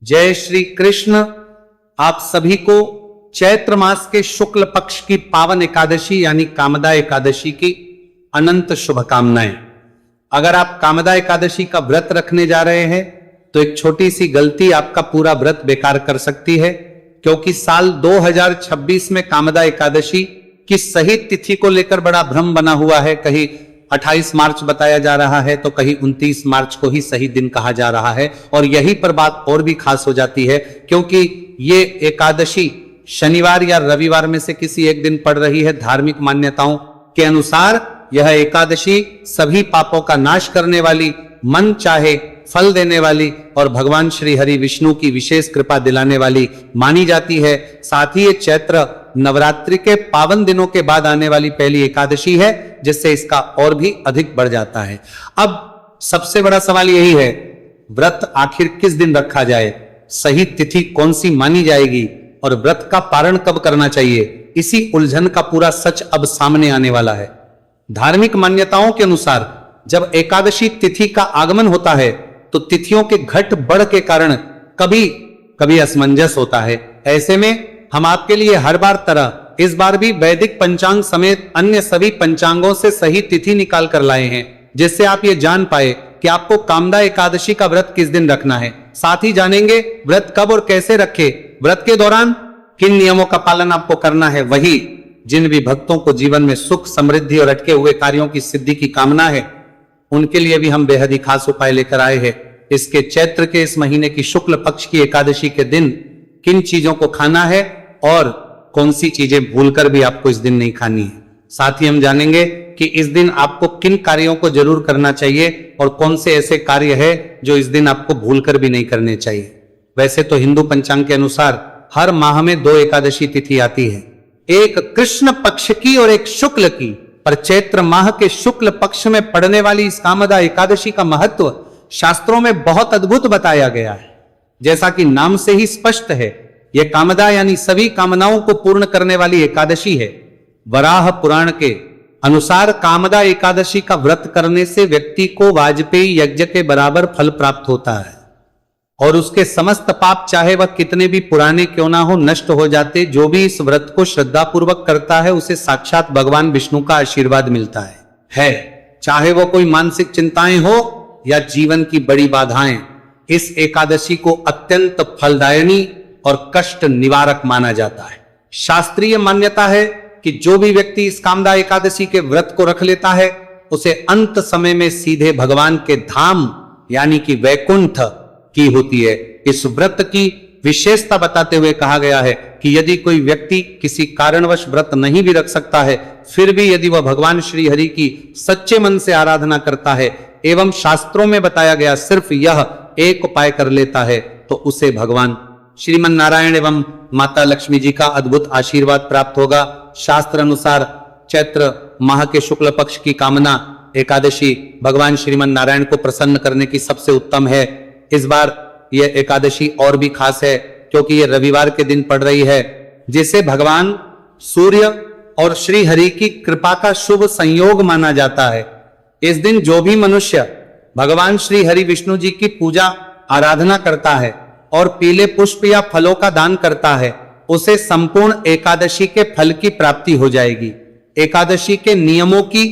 जय श्री कृष्ण। आप सभी को चैत्र मास के शुक्ल पक्ष की पावन एकादशी यानी कामदा एकादशी की अनंत शुभकामनाएं। अगर आप कामदा एकादशी का व्रत रखने जा रहे हैं तो एक छोटी सी गलती आपका पूरा व्रत बेकार कर सकती है, क्योंकि साल 2026 में कामदा एकादशी की सही तिथि को लेकर बड़ा भ्रम बना हुआ है। कहीं 28 मार्च बताया जा रहा है तो कहीं 29 मार्च को ही सही दिन कहा जा रहा है। और यहीं पर बात और भी खास हो जाती है, क्योंकि ये एकादशी शनिवार या रविवार में से किसी एक दिन पड़ रही है। धार्मिक मान्यताओं के अनुसार यह एकादशी सभी पापों का नाश करने वाली, मन चाहे फल देने वाली और भगवान श्री हरि विष्णु की विशेष कृपा दिलाने वाली मानी जाती है। साथ ही ये चैत्र नवरात्रि के पावन दिनों के बाद आने वाली पहली एकादशी है, जिससे इसका और भी अधिक बढ़ जाता है। अब सबसे बड़ा सवाल यही है, व्रत आखिर किस दिन रखा जाए, सही तिथि कौन सी मानी जाएगी और व्रत का पारण कब करना चाहिए। इसी उलझन का पूरा सच अब सामने आने वाला है। धार्मिक मान्यताओं के अनुसार जब एकादशी तिथि का आगमन होता है तो तिथियों के घट बढ़ के कारण कभी कभी असमंजस होता है। ऐसे में हम आपके लिए हर बार तरह इस बार भी वैदिक पंचांग समेत अन्य सभी पंचांगों से सही तिथि निकाल कर लाए हैं, जिससे आप ये जान पाए कि आपको कामदा एकादशी का व्रत किस दिन रखना है। साथ ही जानेंगे व्रत कब और कैसे रखे, व्रत के दौरान किन नियमों का पालन आपको करना है। वही जिन भी भक्तों को जीवन में सुख, समृद्धि और अटके हुए कार्यों की सिद्धि की कामना है, उनके लिए भी हम बेहद ही खास उपाय लेकर आए हैं। इसके चैत्र के इस महीने की शुक्ल पक्ष की एकादशी के दिन किन चीजों को खाना है और कौन सी चीजें भूलकर भी आपको इस दिन नहीं खानी है। साथ ही हम जानेंगे कि इस दिन आपको किन कार्यों को जरूर करना चाहिए और कौन से ऐसे कार्य है जो इस दिन आपको भूलकर भी नहीं करने चाहिए। वैसे तो हिंदू पंचांग के अनुसार हर माह में 2 एकादशी तिथि आती है, एक कृष्ण पक्ष की और एक शुक्ल की। पर चैत्र माह के शुक्ल पक्ष में पड़ने वाली इस कामदा एकादशी का महत्व शास्त्रों में बहुत अद्भुत बताया गया है। जैसा कि नाम से ही स्पष्ट है, यह कामदा यानी सभी कामनाओं को पूर्ण करने वाली एकादशी है। वराह पुराण के अनुसार कामदा एकादशी का व्रत करने से व्यक्ति को वाजपेयी यज्ञ के बराबर फल प्राप्त होता है और उसके समस्त पाप, चाहे वह कितने भी पुराने क्यों ना हो, नष्ट हो जाते। जो भी इस व्रत को श्रद्धा पूर्वक करता है उसे साक्षात भगवान विष्णु का आशीर्वाद मिलता है। चाहे वो कोई मानसिक चिंताएं हो या जीवन की बड़ी बाधाएं, इस एकादशी को अत्यंत फलदायिनी और कष्ट निवारक माना जाता है। शास्त्रीय मान्यता है कि जो भी व्यक्ति इस कामदा एकादशी के व्रत को रख लेता है उसे अंत समय में सीधे भगवान के धाम यानी कि वैकुंठ की होती है। इस व्रत की विशेषता बताते हुए कहा गया है कि यदि कोई व्यक्ति किसी कारणवश व्रत नहीं भी रख सकता है, फिर भी यदि वह भगवान श्री हरि की सच्चे मन से आराधना करता है एवं शास्त्रों में बताया गया सिर्फ यह एक उपाय कर लेता है, तो उसे भगवान श्रीमन नारायण एवं माता लक्ष्मी जी का अद्भुत आशीर्वाद प्राप्त होगा। शास्त्र अनुसार चैत्र माह के शुक्ल पक्ष की कामना एकादशी भगवान श्रीमन नारायण को प्रसन्न करने की सबसे उत्तम है। इस बार यह एकादशी और भी खास है क्योंकि यह रविवार के दिन पड़ रही है, जिसे भगवान सूर्य और श्री हरि की कृपा का शुभ संयोग माना जाता है। इस दिन जो भी मनुष्य भगवान श्री हरि विष्णु जी की पूजा आराधना करता है और पीले पुष्प या फलों का दान करता है, उसे संपूर्ण एकादशी के फल की प्राप्ति हो जाएगी। एकादशी के नियमों की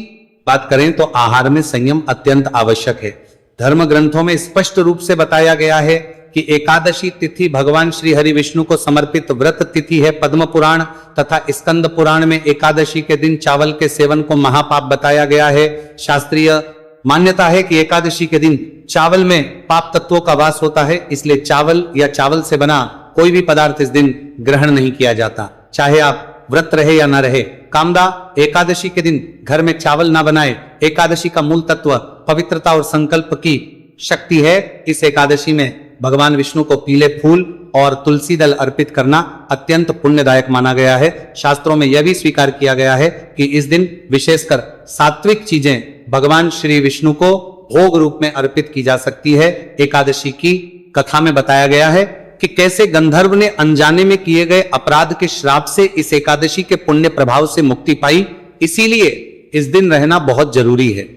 बात करें तो आहार में संयम अत्यंत आवश्यक है। धर्म ग्रंथों में स्पष्ट रूप से बताया गया है कि एकादशी तिथि भगवान श्री हरि विष्णु को समर्पित व्रत तिथि है। पद्म पुराण तथा स्कंद पुराण में एकादशी के दिन चावल के सेवन को महापाप बताया गया है। शास्त्रीय मान्यता है कि एकादशी के दिन चावल में पाप तत्वों का वास होता है, इसलिए चावल या चावल से बना कोई भी पदार्थ इस दिन ग्रहण नहीं किया जाता, चाहे आप व्रत रहे या ना रहे। कामदा एकादशी के दिन घर में चावल ना बनाए। एकादशी का मूल तत्व पवित्रता और संकल्प की शक्ति है। इस एकादशी में भगवान विष्णु को पीले फूल और तुलसी दल अर्पित करना अत्यंत पुण्यदायक माना गया है। शास्त्रों में यह भी स्वीकार किया गया है कि इस दिन विशेषकर सात्विक चीजें भगवान श्री विष्णु को भोग रूप में अर्पित की जा सकती है। एकादशी की कथा में बताया गया है कि कैसे गंधर्व ने अनजाने में किए गए अपराध के श्राप से इस एकादशी के पुण्य प्रभाव से मुक्ति पाई, इसीलिए इस दिन रहना बहुत जरूरी है।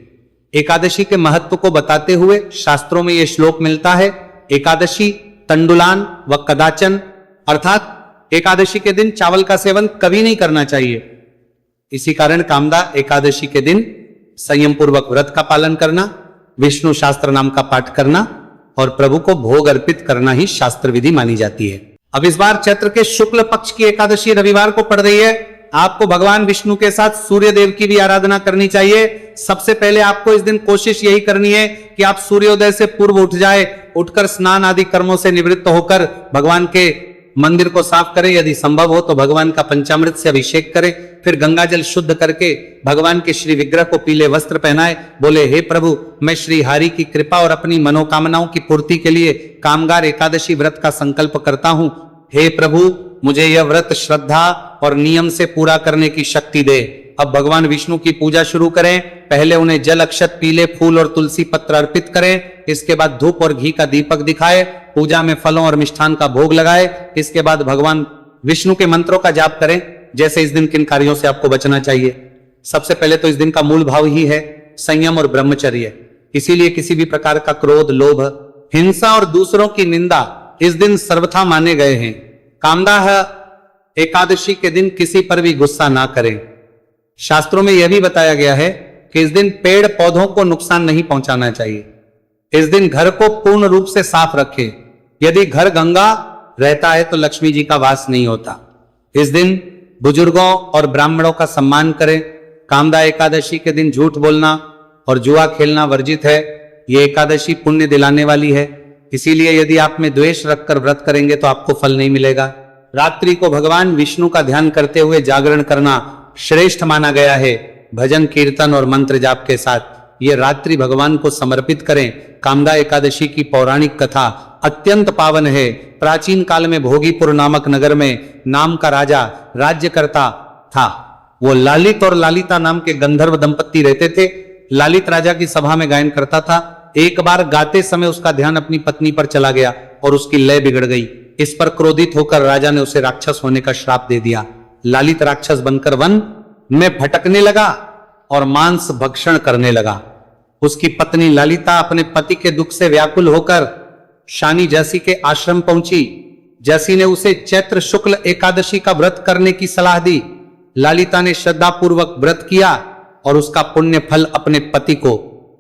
एकादशी के महत्व को बताते हुए शास्त्रों में यह श्लोक मिलता है, एकादशी तंडुलान व कदाचन, अर्थात एकादशी के दिन चावल का सेवन कभी नहीं करना चाहिए। इसी कारण कामदा एकादशी के दिन संयम पूर्वक व्रत का पालन करना, विष्णु शास्त्र नाम का पाठ करना और प्रभु को भोग अर्पित करना ही शास्त्र विधि मानी जाती है। अब इस बार चैत्र के शुक्ल पक्ष की एकादशी रविवार को पड़ रही है। आपको भगवान विष्णु के साथ सूर्य देव की भी आराधना करनी चाहिए। सबसे पहले आपको इस दिन कोशिश यही करनी है कि आप सूर्योदय से पूर्व उठ जाए, उठकर स्नान आदि कर्मों से निवृत्त होकर भगवान के मंदिर को साफ करें, यदि संभव हो तो भगवान का पंचामृत से अभिषेक करें, फिर गंगा जल शुद्ध करके भगवान के श्री विग्रह को पीले वस्त्र पहनाए, बोले हे प्रभु, मैं श्री हरि की कृपा और अपनी मनोकामनाओं की पूर्ति के लिए कामगार एकादशी व्रत का संकल्प करता हूं। हे प्रभु, मुझे यह व्रत श्रद्धा और नियम से पूरा करने की शक्ति दे। अब भगवान विष्णु की पूजा शुरू करें। पहले उन्हें जल, अक्षत, पीले फूल और तुलसी पत्र अर्पित करें। इसके बाद धूप और घी का दीपक दिखाए, पूजा में फलों और मिष्ठान का भोग लगाए। इसके बाद भगवान विष्णु के मंत्रों का जाप करें। जैसे इस दिन किन कार्यों से आपको बचना चाहिए? सबसे पहले तो इस दिन का मूल भाव ही है संयम और ब्रह्मचर्य। इसीलिए किसी भी प्रकार का क्रोध, लोभ, हिंसा और दूसरों की निंदा इस दिन सर्वथा माने गए हैं। कामदाह एकादशी के दिन किसी पर भी गुस्सा ना करें। शास्त्रों में यह भी बताया गया है कि इस दिन पेड़ पौधों को नुकसान नहीं पहुंचाना चाहिए। इस दिन घर को पूर्ण रूप से साफ रखें। यदि घर गंगा रहता है तो लक्ष्मी जी का वास नहीं होता। इस दिन बुजुर्गों और ब्राह्मणों का सम्मान करें। कामदा एकादशी के दिन झूठ बोलना और जुआ खेलना वर्जित है। ये एकादशी पुण्य दिलाने वाली है, इसीलिए यदि आप में द्वेष रखकर व्रत करेंगे तो आपको फल नहीं मिलेगा। रात्रि को भगवान विष्णु का ध्यान करते हुए जागरण करना श्रेष्ठ माना गया है। भजन, कीर्तन और मंत्र जाप के साथ ये रात्रि भगवान को समर्पित करें। कामदा एकादशी की पौराणिक कथा अत्यंत पावन है। प्राचीन काल में भोगीपुर नामक नगर में नाम का राजा राज्य करता था। वो लालित और लालिता नाम के गंधर्व दंपत्ति रहते थे। लालित राजा की सभा में गायन करता था। एक बार गाते समय उसका ध्यान अपनी पत्नी पर चला गया और उसकी लय बिगड़ गई। इस पर क्रोधित होकर राजा ने उसे राक्षस होने का श्राप दे दिया। लालित राक्षस बनकर वन में भटकने लगा और मांस भक्षण करने लगा। उसकी पत्नी ललिता अपने पति के दुख से व्याकुल होकर शानी जैसी के आश्रम पहुंची। जैसी ने उसे चैत्र शुक्ल एकादशी का व्रत करने की सलाह दी। ललिता ने श्रद्धा पूर्वक व्रत किया और उसका पुण्य फल अपने पति को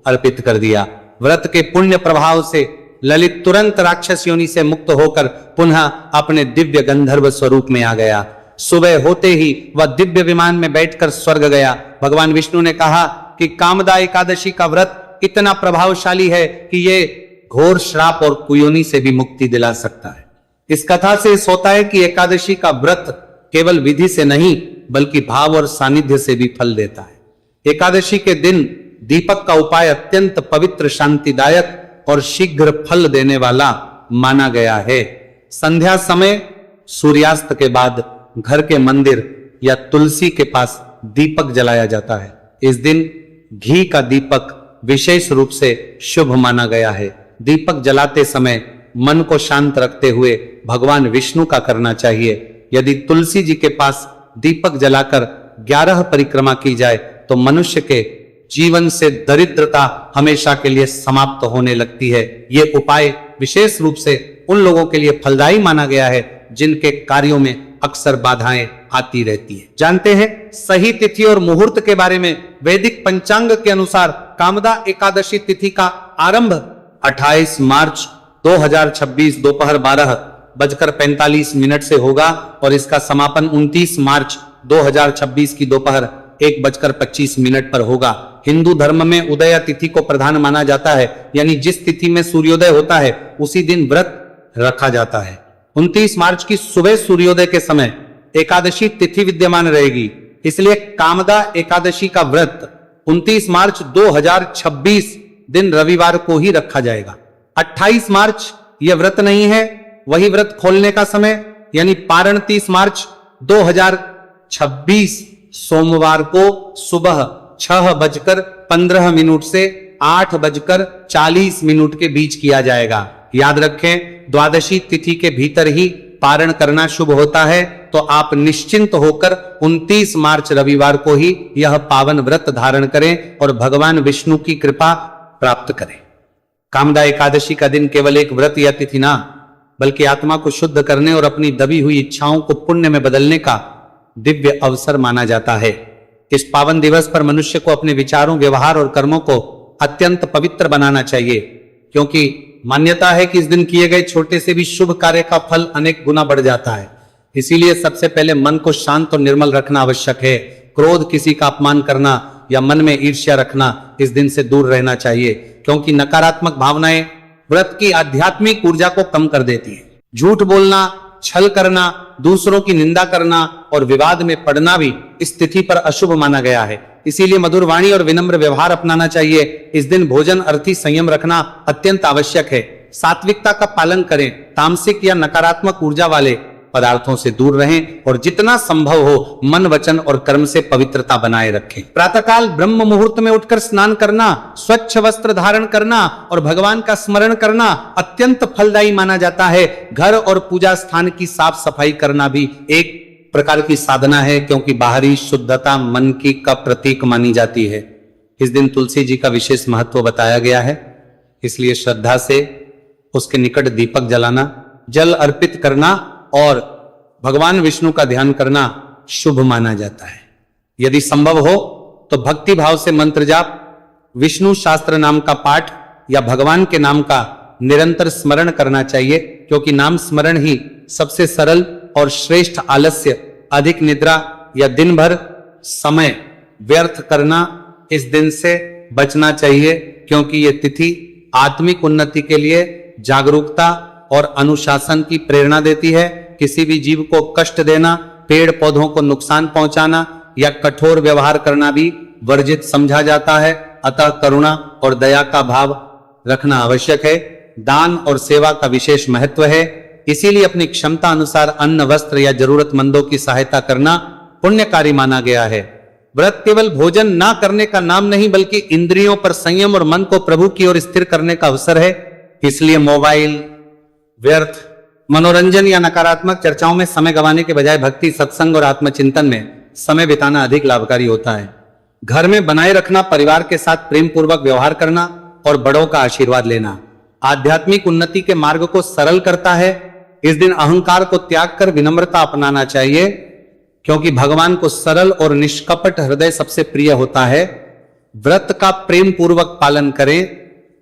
अर्पित कर दिया। व्रत के पुण्य प्रभाव से ललित तुरंत राक्षस योनि से मुक्त होकर पुनः अपने दिव्य गंधर्व स्वरूप में आ गया। सुबह होते ही वह दिव्य विमान में बैठकर स्वर्ग गया। भगवान विष्णु ने कहा कि कामदा एकादशी का व्रत इतना प्रभावशाली है कि ये घोर श्राप और कुयोनि से भी मुक्ति दिला सकता है। इस कथा से इस होता है कि एकादशी का व्रत केवल विधि से नहीं बल्कि भाव और सानिध्य से भी फल देता है। एकादशी के दिन दीपक का उपाय अत्यंत पवित्र, शांतिदायक और शीघ्र फल देने वाला माना गया है। संध्या समय सूर्यास्त के बाद घर के मंदिर या तुलसी के पास दीपक जलाया जाता है। इस दिन घी का दीपक विशेष रूप से शुभ माना गया है। दीपक जलाते समय मन को शांत रखते हुए भगवान विष्णु का करना चाहिए। यदि तुलसी जी के पास दीपक जलाकर 11 परिक्रमा की जाए तो मनुष्य के जीवन से दरिद्रता हमेशा के लिए समाप्त होने लगती है। ये उपाय विशेष रूप से उन लोगों के लिए फलदायी माना गया है जिनके कार्यों में अक्सर बाधाएं आती रहती है। जानते हैं सही तिथि और मुहूर्त के बारे में। वैदिक पंचांग के अनुसार कामदा एकादशी तिथि का आरंभ 28 मार्च 2026 दोपहर 12:45 से होगा और इसका समापन 29 मार्च 2026 की दोपहर 1:25 पर होगा। हिंदू धर्म में उदय तिथि को प्रधान माना जाता है, यानी जिस तिथि में सूर्योदय होता है उसी दिन व्रत रखा जाता है। 29 मार्च की सुबह सूर्योदय के समय एकादशी तिथि विद्यमान रहेगी, इसलिए कामदा एकादशी का व्रत 29 मार्च 2026 दिन रविवार को ही रखा जाएगा। 28 मार्च यह व्रत नहीं है, वही व्रत खोलने का समय यानी पारण 30 मार्च 2026 सोमवार को सुबह 6:15 से 8:40 के बीच किया जाएगा। याद रखें, द्वादशी तिथि के भीतर ही पारण करना शुभ होता है, तो आप निश्चिंत होकर 29 मार्च रविवार को ही यह पावन व्रत धारण करें और भगवान विष्णु की कृपा प्राप्त करें। कामदा एकादशी का दिन केवल एक व्रत या तिथि ना बल्कि आत्मा को शुद्ध करने और अपनी दबी हुई इच्छाओं को पुण्य में बदलने का दिव्य अवसर माना जाता है। इस पावन दिवस पर मनुष्य को अपने विचारों, व्यवहार और कर्मों को अत्यंत पवित्र बनाना चाहिए, क्योंकि मान्यता है कि इस दिन किए गए छोटे से भी शुभ कार्य का फल अनेक गुना बढ़ जाता है। इसीलिए सबसे पहले मन को शांत और निर्मल रखना आवश्यक है। क्रोध, किसी का अपमान करना या मन में ईर्ष्या रखना इस दिन से दूर रहना चाहिए, क्योंकि नकारात्मक भावनाएं व्रत की आध्यात्मिक ऊर्जा को कम कर देती है। झूठ बोलना, छल करना, दूसरों की निंदा करना और विवाद में पड़ना भी इस तिथि पर अशुभ माना गया है। इसीलिए मधुर वाणी और विनम्र व्यवहार अपनाना चाहिए। इस दिन भोजन अर्थी संयम रखना अत्यंत आवश्यक है। सात्विकता का पालन करें, तामसिक या नकारात्मक ऊर्जा वाले पदार्थों से दूर रहें और जितना संभव हो मन, वचन और कर्म से पवित्रता बनाए रखें। प्रातःकाल ब्रह्म मुहूर्त में उठकर स्नान करना, स्वच्छ वस्त्र धारण करना और भगवान का स्मरण करना अत्यंत फलदायी माना जाता है। घर और पूजा स्थान की साफ सफाई करना भी एक प्रकार की साधना है, क्योंकि बाहरी शुद्धता मन की का प्रतीक मानी जाती है। इस दिन तुलसी जी का विशेष महत्व बताया गया है, इसलिए श्रद्धा से उसके निकट दीपक जलाना, जल अर्पित करना और भगवान विष्णु का ध्यान करना शुभ माना जाता है। यदि संभव हो तो भक्ति भाव से मंत्र जाप, विष्णु शास्त्र नाम का पाठ या भगवान के नाम का निरंतर स्मरण करना चाहिए, क्योंकि नाम स्मरण ही सबसे सरल और श्रेष्ठ आलस्य, अधिक निद्रा या दिन भर समय व्यर्थ करना इस दिन से बचना चाहिए, क्योंकि ये तिथि आत्मिक उन्नति के लिए जागरूकता और अनुशासन की प्रेरणा देती है। किसी भी जीव को कष्ट देना, पेड़ पौधों को नुकसान पहुंचाना या कठोर व्यवहार करना भी वर्जित समझा जाता है। अतः करुणा और दया का भाव रखना आवश्यक है। दान और सेवा का विशेष महत्व है, इसीलिए अपनी क्षमता अनुसार अन्न, वस्त्र या जरूरतमंदों की सहायता करना पुण्यकारी माना गया है। व्रत केवल भोजन ना करने का नाम नहीं, बल्कि इंद्रियों पर संयम और मन को प्रभु की ओर स्थिर करने का अवसर है। इसलिए मोबाइल, व्यर्थ मनोरंजन या नकारात्मक चर्चाओं में समय गंवाने के बजाय भक्ति, सत्संग और आत्मचिंतन में समय बिताना अधिक लाभकारी होता है। घर में बनाए रखना, परिवार के साथ प्रेम पूर्वक व्यवहार करना और बड़ों का आशीर्वाद लेना आध्यात्मिक उन्नति के मार्ग को सरल करता है। इस दिन अहंकार को त्याग कर विनम्रता अपनाना चाहिए, क्योंकि भगवान को सरल और निष्कपट हृदय सबसे प्रिय होता है। व्रत का प्रेम पूर्वक पालन करें।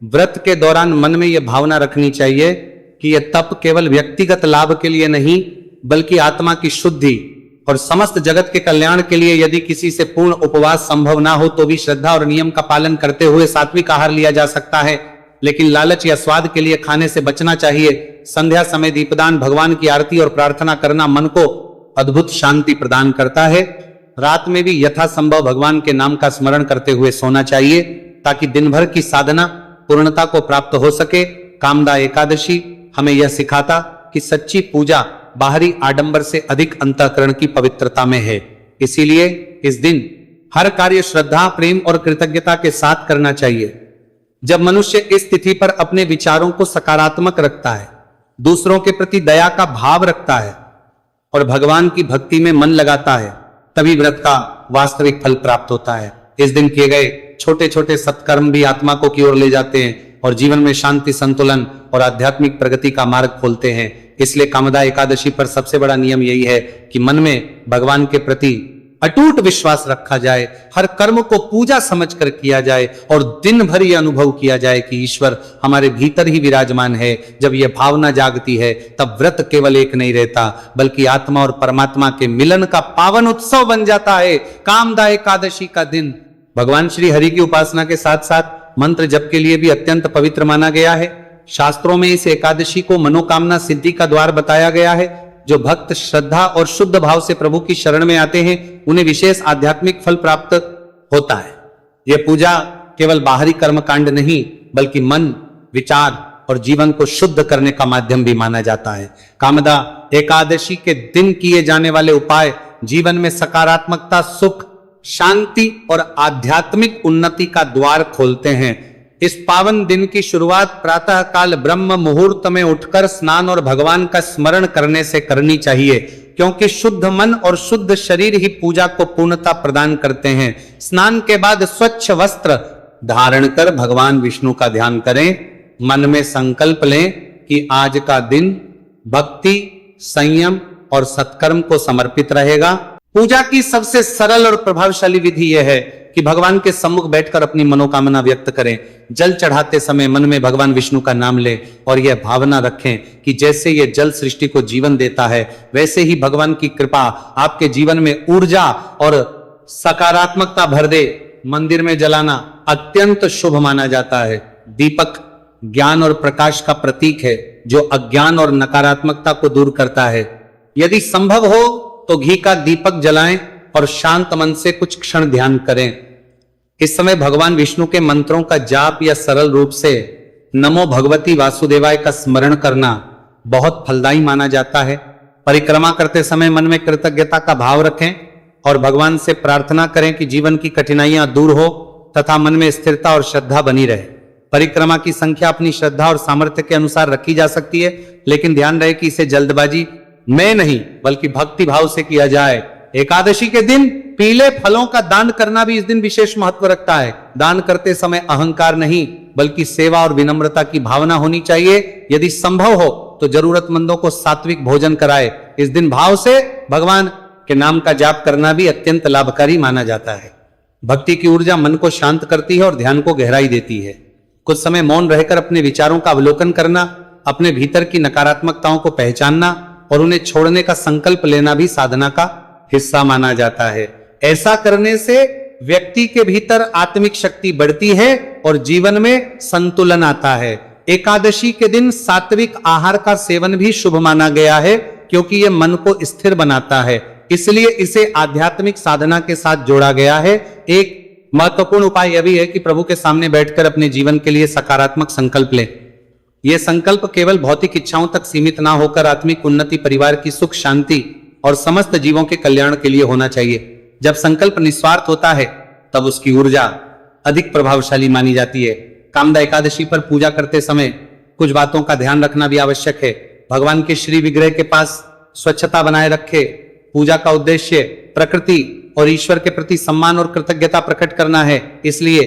व्रत के दौरान मन में यह भावना रखनी चाहिए कि यह तप केवल व्यक्तिगत लाभ के लिए नहीं, बल्कि आत्मा की शुद्धि और समस्त जगत के कल्याण के लिए। यदि किसी से पूर्ण उपवास संभव ना हो तो भी श्रद्धा और नियम का पालन करते हुए सात्विक आहार लिया जा सकता है, लेकिन लालच या स्वाद के लिए खाने से बचना चाहिए। संध्या समय दीपदान, भगवान की आरती और प्रार्थना करना मन को अद्भुत शांति प्रदान करता है। रात में भी यथासंभव भगवान के नाम का स्मरण करते हुए सोना चाहिए, ताकि दिन भर की साधना पूर्णता को प्राप्त हो सके। कामदा एकादशी हमें यह सिखाता कि सच्ची पूजा बाहरी आडंबर से अधिक अंतःकरण की पवित्रता में है। इसीलिए इस दिन हर कार्य श्रद्धा, प्रेम और कृतज्ञता के साथ करना चाहिए। जब मनुष्य इस तिथि पर अपने विचारों को सकारात्मक रखता है, दूसरों के प्रति दया का भाव रखता है और भगवान की भक्ति में मन लगाता है, तभी व्रत का वास्तविक फल प्राप्त होता है। इस दिन किए गए छोटे छोटे सत्कर्म भी आत्मा को की ओर ले जाते हैं और जीवन में शांति, संतुलन और आध्यात्मिक प्रगति का मार्ग खोलते हैं। इसलिए कामदा एकादशी पर सबसे बड़ा नियम यही है कि मन में भगवान के प्रति अटूट विश्वास रखा जाए, हर कर्म को पूजा समझकर किया जाए और दिन भर यह अनुभव किया जाए कि ईश्वर हमारे भीतर ही विराजमान है। जब यह भावना जागती है तब व्रत केवल एक नहीं रहता, बल्कि आत्मा और परमात्मा के मिलन का पावन उत्सव बन जाता है। कामदा एकादशी का दिन भगवान श्री हरि की उपासना के साथ साथ मंत्र जप के लिए भी अत्यंत पवित्र माना गया है। शास्त्रों में इस एकादशी को मनोकामना सिद्धि का द्वार बताया गया है। जो भक्त श्रद्धा और शुद्ध भाव से प्रभु की शरण में आते हैं, उन्हें विशेष आध्यात्मिक फल प्राप्त होता है। यह पूजा केवल बाहरी कर्मकांड नहीं, बल्कि मन, विचार और जीवन को शुद्ध करने का माध्यम भी माना जाता है। कामदा एकादशी के दिन किए जाने वाले उपाय जीवन में सकारात्मकता, सुख, शांति और आध्यात्मिक उन्नति का द्वार खोलते हैं। इस पावन दिन की शुरुआत प्रातः काल ब्रह्म मुहूर्त में उठकर स्नान और भगवान का स्मरण करने से करनी चाहिए, क्योंकि शुद्ध मन और शुद्ध शरीर ही पूजा को पूर्णता प्रदान करते हैं। स्नान के बाद स्वच्छ वस्त्र धारण कर भगवान विष्णु का ध्यान करें। मन में संकल्प लें कि आज का दिन भक्ति, संयम और सत्कर्म को समर्पित रहेगा। पूजा की सबसे सरल और प्रभावशाली विधि यह है कि भगवान के सम्मुख बैठकर अपनी मनोकामना व्यक्त करें। जल चढ़ाते समय मन में भगवान विष्णु का नाम लें और यह भावना रखें कि जैसे यह जल सृष्टि को जीवन देता है, वैसे ही भगवान की कृपा आपके जीवन में ऊर्जा और सकारात्मकता भर दे। मंदिर में जलाना अत्यंत शुभ माना जाता है। दीपक ज्ञान और प्रकाश का प्रतीक है जो अज्ञान और नकारात्मकता को दूर करता है। यदि संभव हो तो घी का दीपक जलाएं और शांत मन से कुछ क्षण ध्यान करें। इस समय भगवान विष्णु के मंत्रों का जाप या सरल रूप से नमो भगवती वासुदेवाय का स्मरण करना बहुत फलदायी माना जाता है। परिक्रमा करते समय मन में कृतज्ञता का भाव रखें और भगवान से प्रार्थना करें कि जीवन की कठिनाइयां दूर हो तथा मन में स्थिरता और श्रद्धा बनी रहे। परिक्रमा की संख्या अपनी श्रद्धा और सामर्थ्य के अनुसार रखी जा सकती है, लेकिन ध्यान रहे कि इसे जल्दबाजी में नहीं बल्कि भक्ति भाव से किया जाए। एकादशी के दिन पीले फलों का दान करना भी इस दिन विशेष महत्व रखता है। दान करते समय अहंकार नहीं बल्कि सेवा और विनम्रता की भावना होनी चाहिए। यदि संभव हो तो जरूरतमंदों को सात्विक भोजन कराए। इस दिन भाव से भगवान के नाम का जाप करना भी अत्यंत लाभकारी माना जाता है। भक्ति की ऊर्जा मन को शांत करती है और ध्यान को गहराई देती है। कुछ समय मौन रहकर अपने विचारों का अवलोकन करना, अपने भीतर की नकारात्मकताओं को पहचानना और उन्हें छोड़ने का संकल्प लेना भी साधना का हिस्सा माना जाता है। ऐसा करने से व्यक्ति के भीतर आत्मिक शक्ति बढ़ती है और जीवन में संतुलन आता है। एकादशी के दिन सात्विक आहार का सेवन भी शुभ माना गया है क्योंकि यह मन को स्थिर बनाता है, इसलिए इसे आध्यात्मिक साधना के साथ जोड़ा गया है। एक महत्वपूर्ण उपाय यह भी है कि प्रभु के सामने बैठकर अपने जीवन के लिए सकारात्मक संकल्प लें। यह संकल्प केवल भौतिक इच्छाओं तक सीमित ना होकर आत्मिक उन्नति, परिवार की सुख शांति और समस्त जीवों के कल्याण के लिए होना चाहिए। जब संकल्प निस्वार्थ होता है तब उसकी ऊर्जा अधिक प्रभावशाली मानी जाती है। कामदा एकादशी पर पूजा करते समय कुछ बातों का ध्यान रखना भी आवश्यक है। भगवान के श्री विग्रह के पास स्वच्छता बनाए रखे। पूजा का उद्देश्य प्रकृति और ईश्वर के प्रति सम्मान और कृतज्ञता प्रकट करना है, इसलिए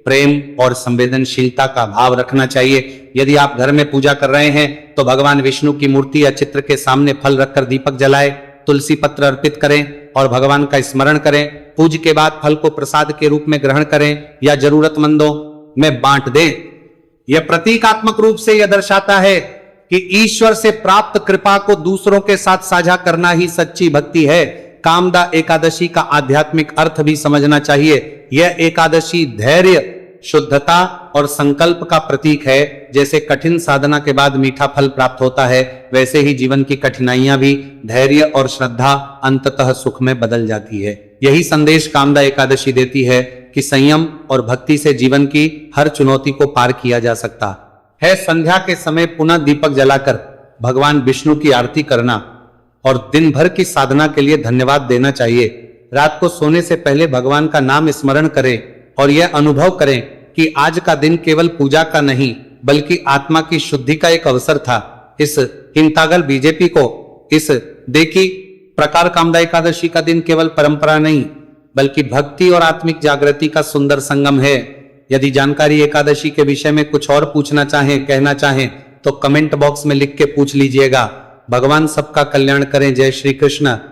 प्रेम और संवेदनशीलता का भाव रखना चाहिए। यदि आप घर में पूजा कर रहे हैं तो भगवान विष्णु की मूर्ति या चित्र के सामने फल रखकर दीपक जलाए, तुलसी पत्र अर्पित करें और भगवान का स्मरण करें। पूजा के बाद फल को प्रसाद के रूप में ग्रहण करें या जरूरतमंदों में बांट दें। यह प्रतीकात्मक रूप से यह दर्शाता है कि ईश्वर से प्राप्त कृपा को दूसरों के साथ साझा करना ही सच्ची भक्ति है। कामदा एकादशी का आध्यात्मिक अर्थ भी समझना चाहिए। यह एकादशी धैर्य, शुद्धता और संकल्प का प्रतीक है। जैसे कठिन साधना के बाद मीठा फल प्राप्त होता है, वैसे ही जीवन की कठिनाइयां भी धैर्य और श्रद्धा अंततः सुख में बदल जाती है। यही संदेश कामदा एकादशी देती है कि संयम और भक्ति से जीवन की हर चुनौती को पार किया जा सकता है। संध्या के समय पुनः दीपक जलाकर भगवान विष्णु की आरती करना और दिन भर की साधना के लिए धन्यवाद देना चाहिए। रात को सोने से पहले भगवान का नाम स्मरण करें और यह अनुभव करें कि आज का दिन केवल पूजा का नहीं बल्कि आत्मा की शुद्धि का एक अवसर था। इस हिंतागल बीजेपी को इस देखी प्रकार कामदा एकादशी का दिन केवल परंपरा नहीं बल्कि भक्ति और आत्मिक जागृति का सुंदर संगम है। यदि जानकारी एकादशी के विषय में कुछ और पूछना चाहें, कहना चाहें तो कमेंट बॉक्स में लिख के पूछ लीजिएगा। भगवान सबका कल्याण करें। जय श्री कृष्ण।